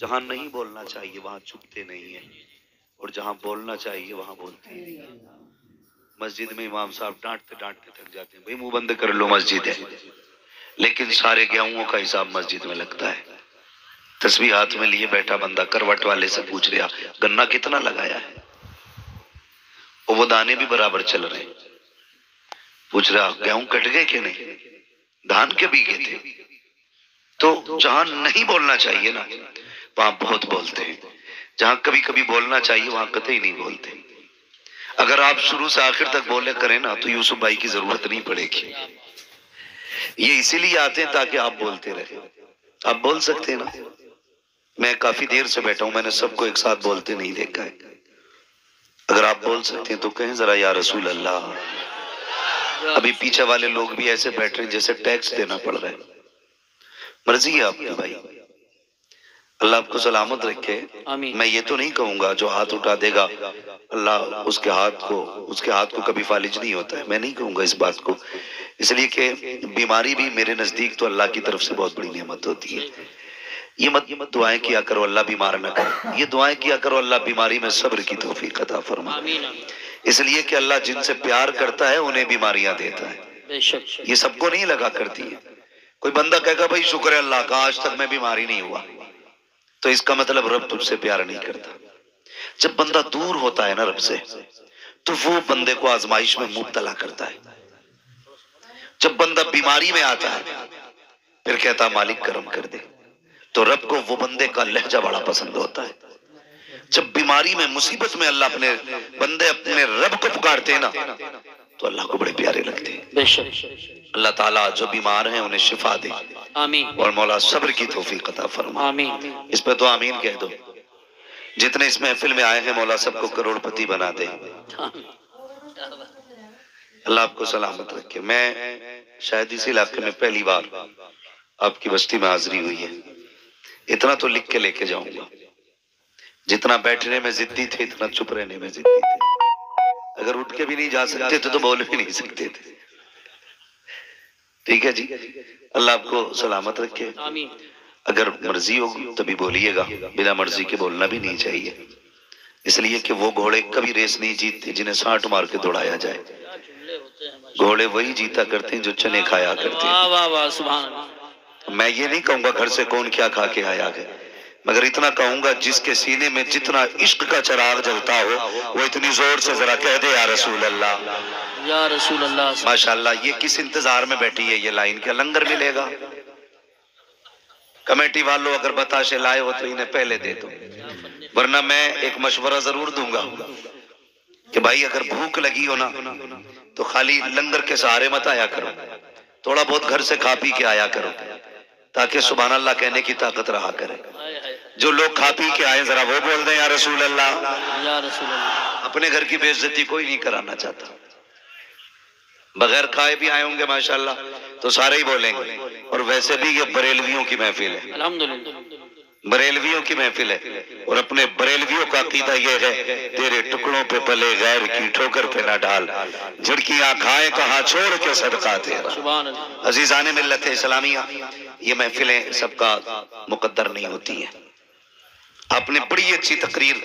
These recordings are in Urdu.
جہاں نہیں بولنا چاہیے وہاں چپتے نہیں ہیں، اور جہاں بولنا چاہیے وہاں بولتے ہیں۔ مسجد میں امام صاحب ڈانٹتے ڈانٹتے تھک جاتے ہیں، بھئی منہ بند کر لو مسجد ہے، لیکن سارے گیہوں کا حساب مسجد میں لگتا ہے۔ تسبیح ہاتھ میں لیے بیٹھا بندہ کروٹ والے سے پوچھ رہا گنا کتنا لگایا ہے، اور وہ دانے بھی برابر چل رہے ہیں۔ پوچھ رہا گیہوں کٹ گئے کہ نہیں، دھان کے بیگے تھے۔ تو جہاں نہیں بولنا چاہیے نا وہاں بہت بولتے ہیں، جہاں کبھی کبھی بولنا چاہیے وہاں قطعی نہیں بولتے۔ اگر آپ شروع سے آخر تک بولے کریں نا تو یوسف بھائی کی ضرورت نہیں پڑے گی۔ یہ اسی لیے آتے ہیں تاکہ آپ بولتے رہیں۔ آپ بول سکتے ہیں نا، میں کافی دیر سے بیٹھا ہوں، میں نے سب کو ایک ساتھ بولتے نہیں دیکھا ہے۔ اگر آپ بول سکتے ہیں تو کہیں ذرا یا رسول اللہ۔ ابھی پیچھے والے لوگ بھی ایسے بیٹھ رہے ہیں جیسے ٹیکس دینا پڑ رہا ہے۔ مرضی ہے آپ کی بھائی، اللہ آپ کو سلامت رکھے۔ میں یہ تو نہیں کہوں گا جو ہاتھ اٹھا دے گا اللہ اس کے ہاتھ کو کبھی فالج نہیں ہوتا ہے، میں نہیں کہوں گا اس بات کو، اس لیے کہ بیماری بھی میرے نزدیک تو اللہ کی طرف سے بہت بڑی نعمت ہوتی ہے۔ یہ مت دعائیں کیا کرو اللہ بیمار نہ کرے، یہ دعائیں کیا کرو اللہ بیماری میں صبر کی توفیق عطا فرمائے، اس لیے کہ اللہ جن سے پیار کرتا ہے انہیں بیماریاں دیتا ہے، یہ سب کو نہیں لگا کرتی ہے۔ کوئی بندہ کہے گا بھائی شکر ہے اللہ کا آج تک میں بیماری نہیں ہوا، تو اس کا مطلب رب تجھ سے پیار نہیں کرتا۔ جب بندہ دور ہوتا ہے نا رب سے تو وہ بندے کو آزمائش میں مبتلا کرتا ہے۔ جب بندہ بیماری میں آتا ہے پھر کہتا مالک کرم کر دے، تو رب کو وہ بندے کا لہجہ بڑا پسند ہوتا ہے۔ جب بیماری میں مصیبت میں اللہ اپنے بندے اپنے رب کو پکارتے ہیں نا تو اللہ کو بڑے پیارے لگتے ہیں۔ اللہ تعالیٰ جو بیمار ہیں انہیں شفا دے، اور مولا صبر کی توفیق عطا فرما۔ اس پہ تو آمین کہہ دو۔ جتنے اس محفل میں آئے ہیں مولا سب کو کروڑ پتی بنا دے۔ اللہ آپ کو سلامت رکھے۔ میں شاید اسی علاقے میں پہلی بار آپ کی بستی میں حاضری ہوئی ہے، اتنا تو لکھ کے لے کے جاؤں گا، جتنا بیٹھنے میں ضدی تھے اتنا چپ رہنے میں ضدی تھے، اگر اٹھ کے بھی نہیں جا سکتے تھے تو بول بھی نہیں سکتے تھے۔ ٹھیک ہے جی، اللہ آپ کو سلامت رکھے۔ اگر مرضی ہو تبھی بولیے گا، بنا مرضی کے بولنا بھی نہیں چاہیے، اس لیے کہ وہ گھوڑے کبھی ریس نہیں جیتتے جنہیں سانٹ مار کے دوڑایا جائے، گھوڑے وہی جیتا کرتے ہیں جو چنے کھایا کرتے ہیں۔ میں یہ نہیں کہوں گا گھر سے کون کیا کھا کے آیا ہے، مگر اتنا کہوں گا جس کے سینے میں جتنا عشق کا چراغ جلتا ہو وہ اتنی زور سے ذرا کہہ دے یا رسول اللہ، یا رسول اللہ۔ ماشاءاللہ یہ کس انتظار میں بیٹھی ہے یہ لائن، کیا لنگر ملے گا؟ کمیٹی والوں اگر بتاشے لائے ہو تو انہیں پہلے دے دو، ورنہ میں ایک مشورہ ضرور دوں گا کہ بھائی اگر بھوک لگی ہو نا تو خالی لنگر کے سہارے مت آیا کرو، تھوڑا بہت گھر سے کھا پی کے آیا کرو تاکہ سبحان اللہ کہنے کی طاقت رہا کرے۔ جو لوگ کھا پی کے آئے ذرا وہ بول دیں یا رسول اللہ، یا رسول اللہ۔ اپنے گھر کی بے عزتی کوئی نہیں کرانا چاہتا، بغیر کھائے بھی آئے ہوں گے ماشاءاللہ تو سارے ہی بولیں گے، اور ویسے بھی یہ بریلویوں کی محفل ہے، الحمدللہ بریلویوں کی محفل ہے، اور اپنے بریلویوں کا عقیدہ یہ ہے تیرے ٹکڑوں پہ پلے غیر کی ٹھوکر پہ نہ ڈال، جھڑکیاں کھائے کہاں چھوڑ کے صدقہ تیرا۔ عزیزان ملت اسلامیہ، یہ محفلیں سب کا مقدر نہیں ہوتی ہیں۔ آپ نے بڑی اچھی تقریر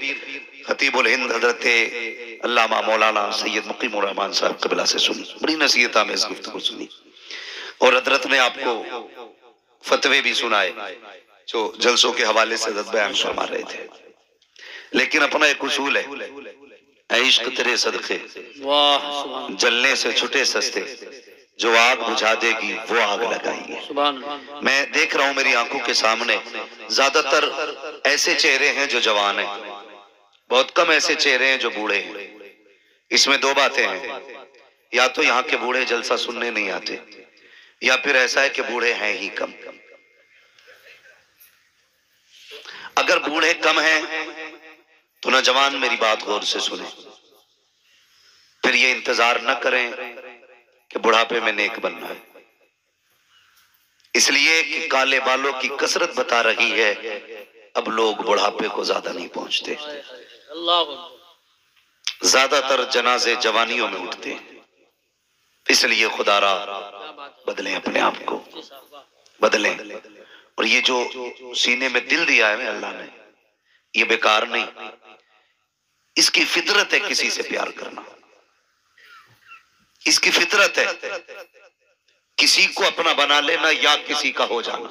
خطیب الہند حضرت علامہ مولانا سید مقیم الرحمن صاحب قبلہ سے سنی، بڑی نصیحت آمیز گفتگو سنی، اور حضرت نے آپ کو فتوے بھی سنائے جو جلسوں کے حوالے سے حضرت بیان فرما رہے تھے، لیکن اپنا ایک اصول ہے، اے عشق تیرے صدقے جلنے سے چھٹے سستے، جو آگ بجھا دے گی وہ آگ لگائیے۔ میں دیکھ رہا ہوں میری آنکھوں کے سامنے زیادہ تر ایسے چہرے ہیں جو جوان ہیں، بہت کم ایسے چہرے ہیں جو بوڑھے ہیں۔ اس میں دو باتیں ہیں، یا تو یہاں کے بوڑھے جلسہ سننے نہیں آتے، یا پھر ایسا ہے کہ بوڑھے ہیں ہی کم۔ اگر بوڑھے کم ہیں تو نوجوان میری بات غور سے سنیں، پھر یہ انتظار نہ کریں کہ بڑھاپے میں نیک بننا ہے، اس لیے کہ کالے بالوں کی کثرت بتا رہی ہے اب لوگ بڑھاپے کو زیادہ نہیں پہنچتے، زیادہ تر جنازے جوانیوں میں اٹھتے ہیں، اس لیے خدا را بدلیں اپنے آپ کو، بدلیں، اور یہ جو سینے میں دل دیا ہے اللہ نے، یہ بیکار نہیں، اس کی فطرت ہے کسی سے پیار کرنا، اس کی فطرت ہے کسی کو اپنا بنا لینا یا کسی کا ہو جانا،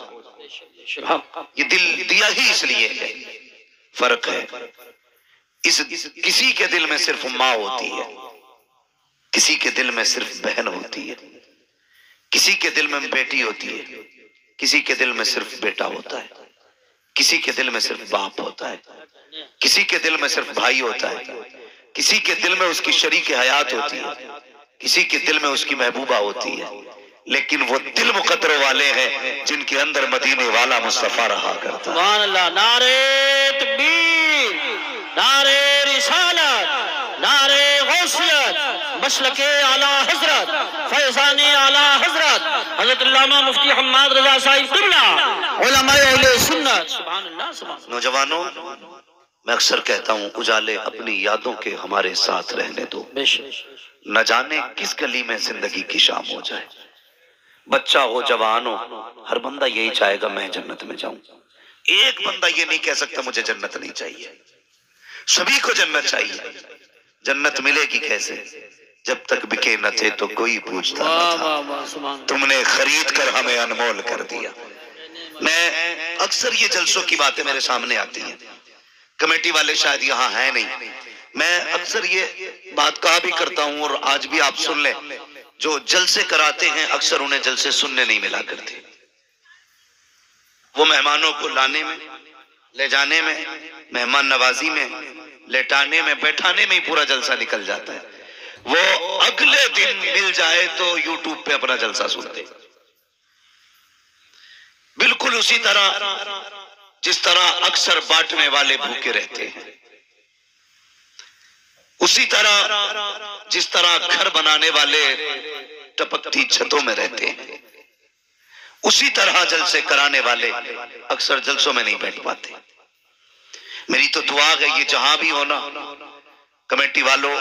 یہ دل دیا ہی اس لیے ہے۔ فرق ہے، کسی کے دل میں صرف ماں ہوتی ہے، کسی کے دل میں صرف بہن ہوتی ہے، کسی کے دل میں بیٹی ہوتی ہے، کسی کے دل میں صرف بیٹا ہوتا ہے، کسی کے دل میں صرف باپ ہوتا ہے، کسی کے دل میں صرف بھائی ہوتا ہے، کسی کے دل میں اس کی شریک حیات ہوتی ہے، کسی کے دل میں اس کی محبوبہ ہوتی ہے، لیکن وہ دل مقدر والے ہیں جن کے اندر مدینے والا مصطفیٰ رہا کرتا ہے۔ سبحان اللہ، نعرہ تکبیر، نعرہ رسالت، نعرہ غوثیت، مسلک اعلی حضرت، فیضان اعلی حضرت حضرت علامہ مفتی حماد رضا صاحب قبلہ، علماء اہل سنت۔ سبحان اللہ، سبحان اللہ۔ نوجوانوں، میں اکثر کہتا ہوں اجالے اپنی یادوں کے ہمارے ساتھ رہنے دو، بے شک، نہ جانے کس گلی میں زندگی کی شام ہو جائے، بچہ ہو جوان ہو، ہر بندہ یہی چاہے گا میں جنت میں جاؤں، ایک بندہ یہ نہیں کہہ سکتا مجھے جنت نہیں چاہیے، سبھی کو جنت چاہیے۔ جنت ملے گی کیسے؟ جب تک بکے نہ تھے تو کوئی پوچھتا نہ تھا، تم نے خرید کر ہمیں انمول کر دیا۔ میں اکثر یہ جلسوں کی باتیں میرے سامنے آتی ہیں، کمیٹی والے شاید یہاں ہیں نہیں، میں اکثر یہ بات کہا بھی کرتا ہوں اور آج بھی آپ سن لیں، جو جلسے کراتے ہیں اکثر انہیں جلسے سننے نہیں ملا کرتے، وہ مہمانوں کو لانے میں، لے جانے میں، مہمان نوازی میں، لیٹانے میں، بیٹھانے میں ہی پورا جلسہ نکل جاتا ہے، وہ اگلے دن مل جائے تو یوٹیوب پہ اپنا جلسہ سنتے، بالکل اسی طرح جس طرح اکثر بانٹنے والے بھوکے رہتے ہیں، اسی طرح جس طرح گھر بنانے والے ٹپکتی چھتوں میں رہتے ہیں، اسی طرح جلسے کرانے والے اکثر جلسوں میں نہیں بیٹھ پاتے۔ میری تو دعا ہے یہ جہاں بھی ہونا، کمیٹی والوں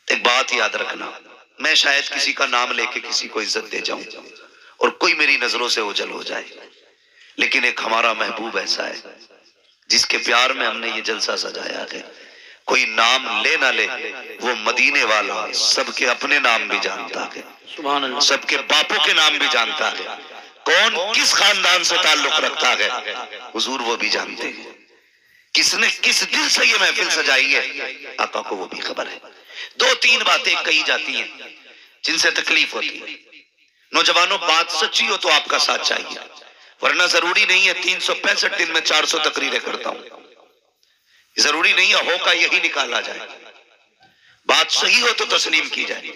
ایک بات یاد رکھنا، میں شاید کسی کا نام لے کے کسی کو عزت دے جاؤں اور کوئی میری نظروں سے اوجھل ہو جائے، لیکن ایک ہمارا محبوب ایسا ہے جس کے پیار میں ہم نے یہ جلسہ سجایا ہے، کوئی نام لے نہ لے، وہ مدینے والا سب کے اپنے نام بھی جانتا ہے، سبحان اللہ، سب کے باپوں کے نام بھی جانتا ہے، کون کس خاندان سے تعلق رکھتا ہے حضور وہ بھی جانتے ہیں، کس نے کس دل سے یہ محفل سجائی ہے آقا کو وہ بھی خبر ہے۔ دو تین باتیں کہی جاتی ہیں جن سے تکلیف ہوتی ہے، نوجوانوں بات سچی ہو تو آپ کا ساتھ چاہیے، ورنہ ضروری نہیں ہے 365 دن میں 400 تقریریں کرتا ہوں، ضروری نہیں ہے ہو کا یہی نکالا جائے، بات صحیح ہو تو تسلیم کی جائے۔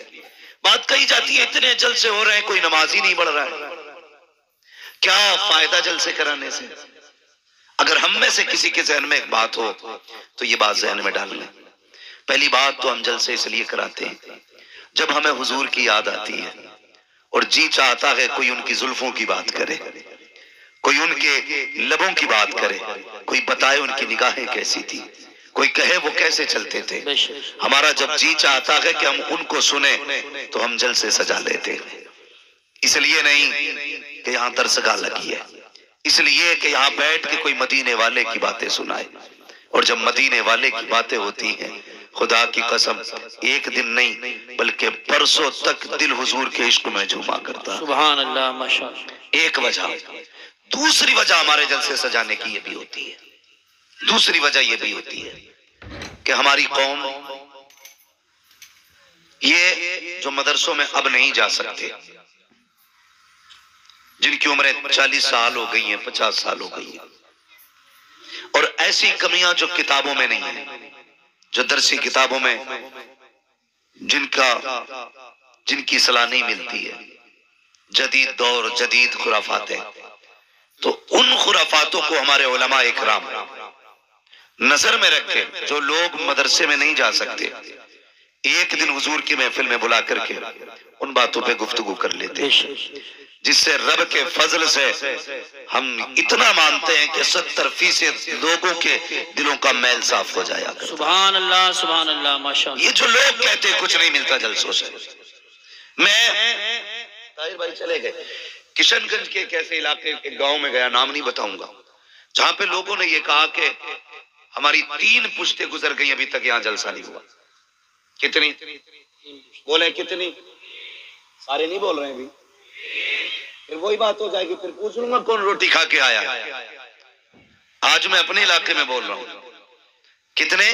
بات کہی جاتی ہے اتنے جلسے ہو رہے ہیں کوئی نماز ہی نہیں پڑھ رہا ہے، کیا فائدہ جلسے کرانے سے؟ اگر ہم میں سے کسی کے ذہن میں ایک بات ہو تو یہ بات ذہن میں ڈال لیں، پہلی بات تو ہم جلسے اس لیے کراتے ہیں جب ہمیں حضور کی یاد آتی ہے اور جی چاہتا ہے کوئی ان کی زلفوں کی بات کرے، کوئی ان کے لبوں کی بات کرے، کوئی بتائے ان کی نگاہیں کیسی تھی، کوئی کہے وہ کیسے چلتے تھے۔ ہمارا جب جی چاہتا ہے کہ ہم ان کو سنیں تو ہم جلسے سجا لیتے ہیں، اس لیے نہیں کہ یہاں درسگاہ لگی ہے، اس لیے کہ یہاں بیٹھ کے کوئی مدینے والے کی باتیں سنائے، اور جب مدینے والے کی باتیں ہوتی ہیں خدا کی قسم ایک دن نہیں بلکہ برسوں تک دل حضور کے عشق میں جھوما کرتا۔ سبحان اللہ، ماشاءاللہ۔ ایک وجہ، دوسری وجہ ہمارے جلسے سجانے کی یہ بھی ہوتی ہے، دوسری وجہ یہ بھی ہوتی ہے کہ ہماری قوم یہ جو مدرسوں میں اب نہیں جا سکتے، جن کی عمریں 40 سال ہو گئی ہیں، 50 سال ہو گئی ہیں، اور ایسی کمیاں جو کتابوں میں نہیں ہیں، جو درسی کتابوں میں جن کی صلاح نہیں ملتی ہے، جدید دور جدید خرافات ہیں، تو ان خرافاتوں کو ہمارے علماء اکرام نظر میں رکھے، جو لوگ مدرسے میں نہیں جا سکتے ایک دن حضور کی محفل میں بلا کر کے ان باتوں پہ گفتگو کر لیتے، جس سے رب کے فضل سے ہم اتنا مانتے ہیں کہ 70% لوگوں کے دلوں کا میل صاف ہو جایا کرتا۔ سبحان اللہ، سبحان اللہ، ماشاءاللہ۔ یہ جو لوگ کہتے ہیں کچھ نہیں ملتا جلسوں سے، میں طاہر بھائی چلے گئے، کشن گنج کے ایک ایسے علاقے ایک گاؤں میں گیا، نام نہیں بتاؤں گا، جہاں پہ لوگوں نے یہ کہا کہ ہماری 3 پشتیں گزر گئی ابھی تک یہاں جلسہ نہیں ہوا۔ کتنی بولے؟ کتنی؟ سارے نہیں بول رہے ہیں ابھی، پھر وہی بات ہو جائے گی، پھر پوچھ لوں گا کون روٹی کھا کے آیا۔ آج میں اپنے علاقے میں بول رہا ہوں، کتنے؟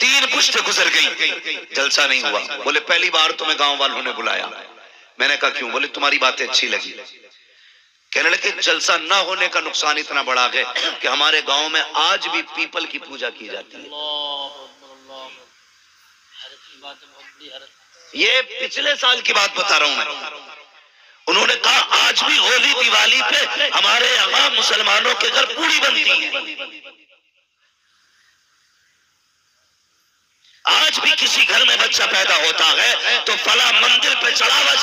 3 پشتیں گزر گئی، جلسہ نہیں ہوا۔ بولے پہلی بار تمہیں گاؤں والوں نے بلایا۔ میں نے کہا کیوں؟ بولے تمہاری باتیں اچھی لگی۔ کہنے لگے جلسہ نہ ہونے کا نقصان اتنا بڑا ہے کہ ہمارے گاؤں میں آج بھی پیپل کی پوجا کی جاتی ہے۔ یہ پچھلے سال کی بات بتا رہا ہوں میں۔ انہوں نے کہا آج بھی ہولی دیوالی پہ ہمارے یہاں مسلمانوں کے گھر پوری بنتی ہے، آج بھی کسی گھر میں بچہ پیدا ہوتا ہے تو فلاں مندر پہ چڑھاوا